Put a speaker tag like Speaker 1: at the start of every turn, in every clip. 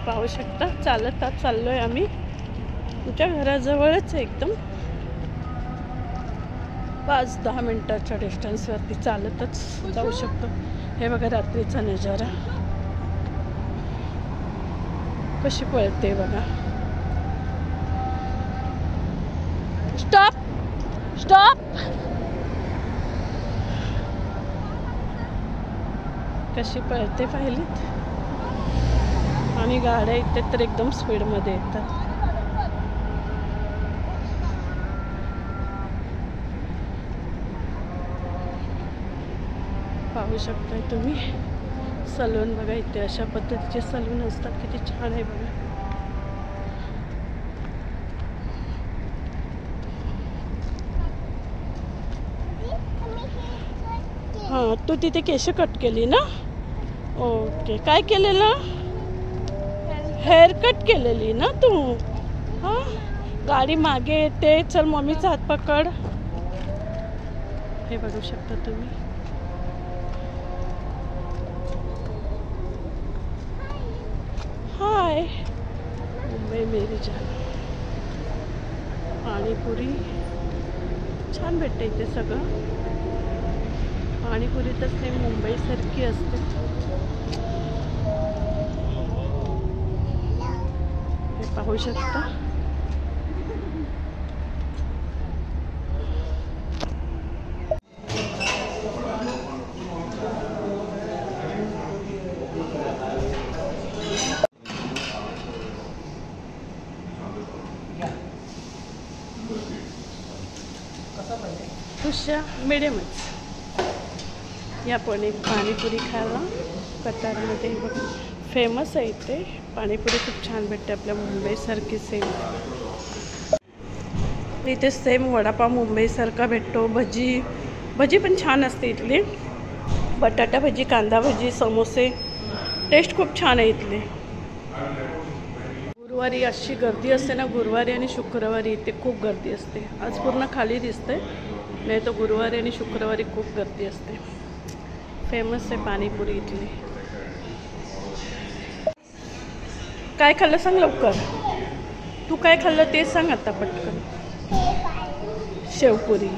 Speaker 1: पाहू शकता चालत चाललोय आम्ही, तुमच्या घराजवळच आहे एकदम, 5-10 मिनिटाच्या डिस्टन्सवरती चालतच जाऊ शकतो. हे बघा रात्रीचा नजारा कशी पळते बघा. Stop stop. कशी पळते पाहिलीत. आणि गाड्या इथे तर एकदम स्पीडमध्ये येतात. पाहू शकताय तुम्ही सलून बघा. इथे अशा पद्धतीचे सलून असतात. किती छान आहे बघा. हां, तू तिथे केस कट केली ना? ओके. काय केलेलं? हेअर कट केलेली ना तू? हां, गाडी मागे येते. चल मम्मीचा हात पकड. हे बघू शकता तुम्ही. हाय मुंबई मेरी जान. पाणीपुरी छान भेटते इथे सगळं. पाणीपुरी तर सेम मुंबईसारखी असते. हे पाहू शकता. खुशा मिडियमच. या पण एक पाणीपुरी खायला कतारमध्ये फेमस आहे. इथे पाणीपुरी खूप छान भेटते आपल्या मुंबईसारखी सेम. इथे सेम वडापाव मुंबईसारखा भेटतो. भजी पण छान असते इथली. बटाटा भजी, कांदा भजी, समोसे, टेस्ट खूप छान आहे इथली. गुरुवारी अशी गर्दी असते ना, गुरुवारी आणि शुक्रवारी इथे खूप गर्दी असते. आज पूर्ण खाली दिसते, नाही तर गुरुवारी आणि शुक्रवारी खूप गर्दी असते. फेमस आहे पाणीपुरी इथली. काय खाल्लं सांग लवकर. तू काय खाल्लं ते सांग आता पटकन. शेवपुरी.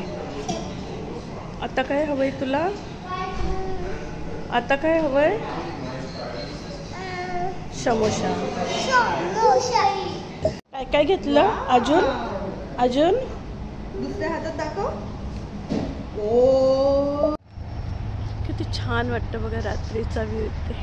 Speaker 1: आता काय हवंय तुला? आता काय हवंय? समोसा. काय काय घेतलं? अजून अजून
Speaker 2: दुसऱ्या हातात दाखव. ओ,
Speaker 1: किती छान वाटतं बघा रात्रीचा व्ह्यू इथे.